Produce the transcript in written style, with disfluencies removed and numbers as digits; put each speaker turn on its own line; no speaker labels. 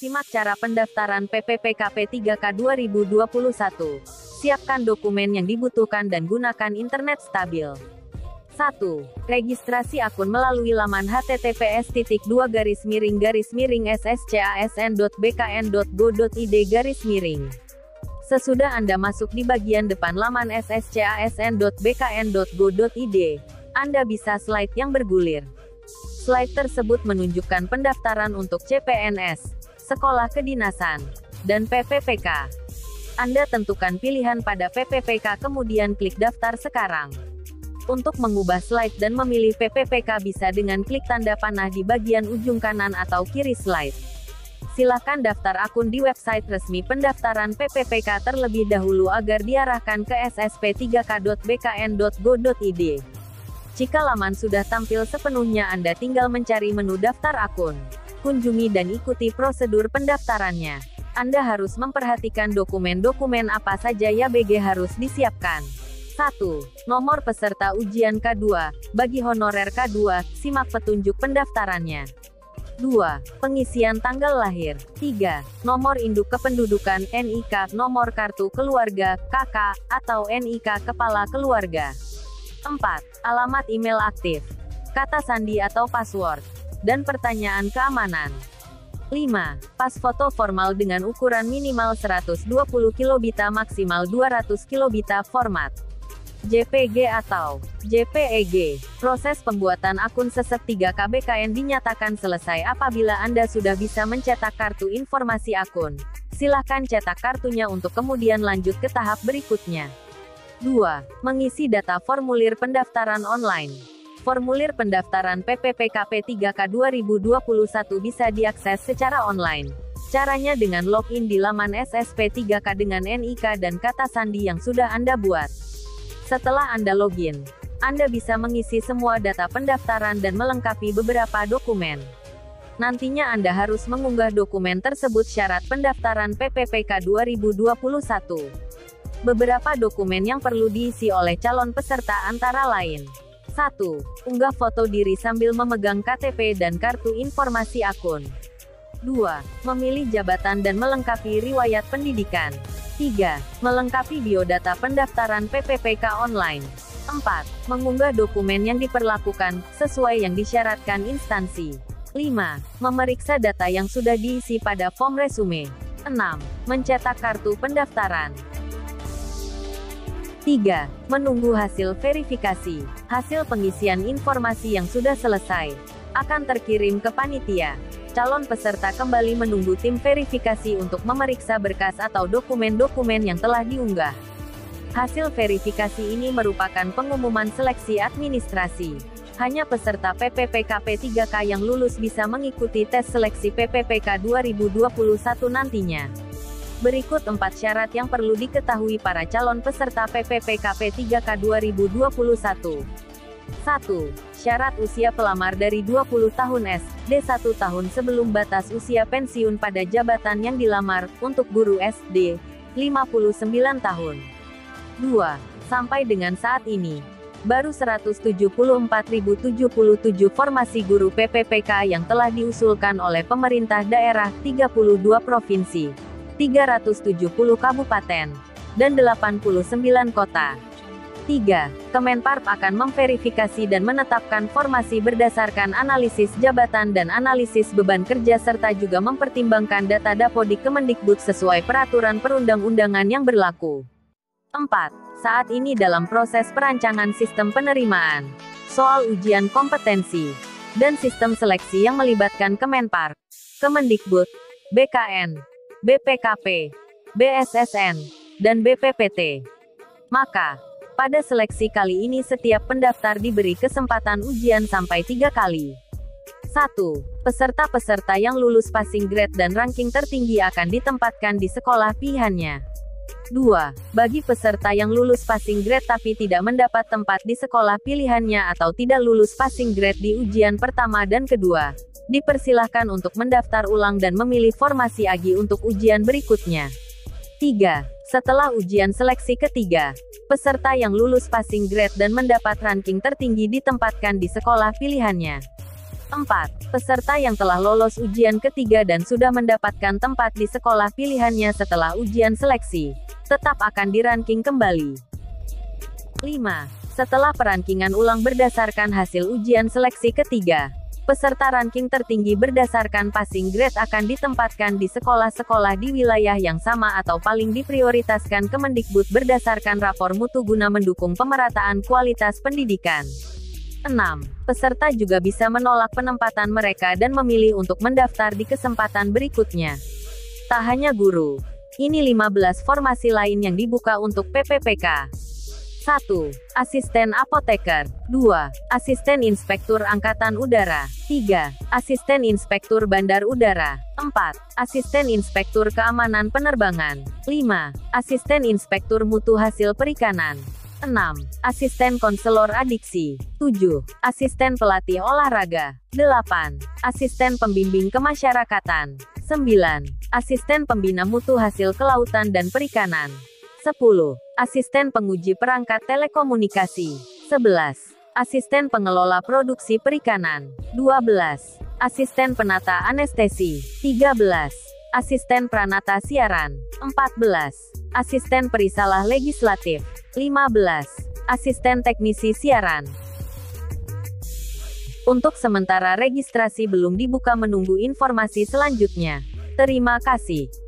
Simak cara pendaftaran PPPKP 3K 2021. Siapkan dokumen yang dibutuhkan dan gunakan internet stabil. 1. Registrasi akun melalui laman https://sschasn.bkn.go.id. Sesudah Anda masuk di bagian depan laman sschasn.bkn.go.id, Anda bisa slide yang bergulir. Slide tersebut menunjukkan pendaftaran untuk CPNS, Sekolah Kedinasan, dan PPPK. Anda tentukan pilihan pada PPPK kemudian klik daftar sekarang. Untuk mengubah slide dan memilih PPPK bisa dengan klik tanda panah di bagian ujung kanan atau kiri slide. Silakan daftar akun di website resmi pendaftaran PPPK terlebih dahulu agar diarahkan ke ssp3k.bkn.go.id. Jika laman sudah tampil sepenuhnya, Anda tinggal mencari menu daftar akun. Kunjungi dan ikuti prosedur pendaftarannya. Anda harus memperhatikan dokumen-dokumen apa saja yang harus disiapkan. 1. Nomor peserta ujian K2. Bagi honorer K2, simak petunjuk pendaftarannya. 2. Pengisian tanggal lahir. 3. Nomor induk kependudukan NIK, nomor kartu keluarga KK, atau NIK kepala keluarga. 4. Alamat email aktif, kata sandi atau password, dan pertanyaan keamanan. 5. Pas foto formal dengan ukuran minimal 120 kilobita maksimal 200 kilobita format JPG atau JPEG. Proses pembuatan akun sesep 3K BKN dinyatakan selesai apabila Anda sudah bisa mencetak kartu informasi akun. Silakan cetak kartunya untuk kemudian lanjut ke tahap berikutnya. 2. Mengisi data formulir pendaftaran online. Formulir pendaftaran PPPKP 3K 2021 bisa diakses secara online. Caranya dengan login di laman SSP3K dengan NIK dan kata sandi yang sudah Anda buat. Setelah Anda login, Anda bisa mengisi semua data pendaftaran dan melengkapi beberapa dokumen. Nantinya Anda harus mengunggah dokumen tersebut syarat pendaftaran PPPK 2021. Beberapa dokumen yang perlu diisi oleh calon peserta antara lain: 1. Unggah foto diri sambil memegang KTP dan kartu informasi akun. 2. Memilih jabatan dan melengkapi riwayat pendidikan. 3. Melengkapi biodata pendaftaran PPPK online. 4. Mengunggah dokumen yang diperlakukan, sesuai yang disyaratkan instansi. 5. Memeriksa data yang sudah diisi pada form resume. 6. Mencetak kartu pendaftaran. 3. Menunggu hasil verifikasi. Hasil pengisian informasi yang sudah selesai akan terkirim ke panitia. Calon peserta kembali menunggu tim verifikasi untuk memeriksa berkas atau dokumen-dokumen yang telah diunggah. Hasil verifikasi ini merupakan pengumuman seleksi administrasi. Hanya peserta PPPKP 3K yang lulus bisa mengikuti tes seleksi PPPK 2021 nantinya. Berikut 4 syarat yang perlu diketahui para calon peserta PPPKP 3K 2021. 1. Syarat usia pelamar dari 20 tahun SD 1 tahun sebelum batas usia pensiun pada jabatan yang dilamar, untuk guru SD, 59 tahun. 2. Sampai dengan saat ini, baru 174.077 formasi guru PPPK yang telah diusulkan oleh pemerintah daerah 32 provinsi, 370 kabupaten, dan 89 kota. 3. Kemenparp akan memverifikasi dan menetapkan formasi berdasarkan analisis jabatan dan analisis beban kerja serta juga mempertimbangkan data Dapodik Kemendikbud sesuai peraturan perundang-undangan yang berlaku. 4. Saat ini dalam proses perancangan sistem penerimaan, soal ujian kompetensi, dan sistem seleksi yang melibatkan Kemenparp, Kemendikbud, BKN, BPKP, BSSN, dan BPPT. Maka, pada seleksi kali ini setiap pendaftar diberi kesempatan ujian sampai 3 kali. 1. Peserta-peserta yang lulus passing grade dan ranking tertinggi akan ditempatkan di sekolah pilihannya. 2. Bagi peserta yang lulus passing grade tapi tidak mendapat tempat di sekolah pilihannya atau tidak lulus passing grade di ujian pertama dan kedua, dipersilahkan untuk mendaftar ulang dan memilih formasi AGI untuk ujian berikutnya. 3. Setelah ujian seleksi ketiga, peserta yang lulus passing grade dan mendapat ranking tertinggi ditempatkan di sekolah pilihannya. 4. Peserta yang telah lolos ujian ketiga dan sudah mendapatkan tempat di sekolah pilihannya setelah ujian seleksi, tetap akan diranking kembali. 5. Setelah perankingan ulang berdasarkan hasil ujian seleksi ketiga, peserta ranking tertinggi berdasarkan passing grade akan ditempatkan di sekolah-sekolah di wilayah yang sama atau paling diprioritaskan Kemendikbud berdasarkan rapor mutu guna mendukung pemerataan kualitas pendidikan. 6. Peserta juga bisa menolak penempatan mereka dan memilih untuk mendaftar di kesempatan berikutnya. Tak hanya guru, ini 15 formasi lain yang dibuka untuk PPPK. 1. Asisten apoteker. 2. Asisten inspektur angkatan udara. 3. Asisten inspektur bandar udara. 4. Asisten inspektur keamanan penerbangan. 5. Asisten inspektur mutu hasil perikanan. 6. Asisten konselor adiksi. 7. Asisten pelatih olahraga. 8. Asisten pembimbing kemasyarakatan. 9. Asisten pembina mutu hasil kelautan dan perikanan. 10. Asisten penguji perangkat telekomunikasi. 11. Asisten pengelola produksi perikanan. 12. Asisten penata anestesi. 13. Asisten pranata siaran. 14. Asisten perisalah legislatif. 15. Asisten teknisi siaran. Untuk sementara registrasi belum dibuka, menunggu informasi selanjutnya. Terima kasih.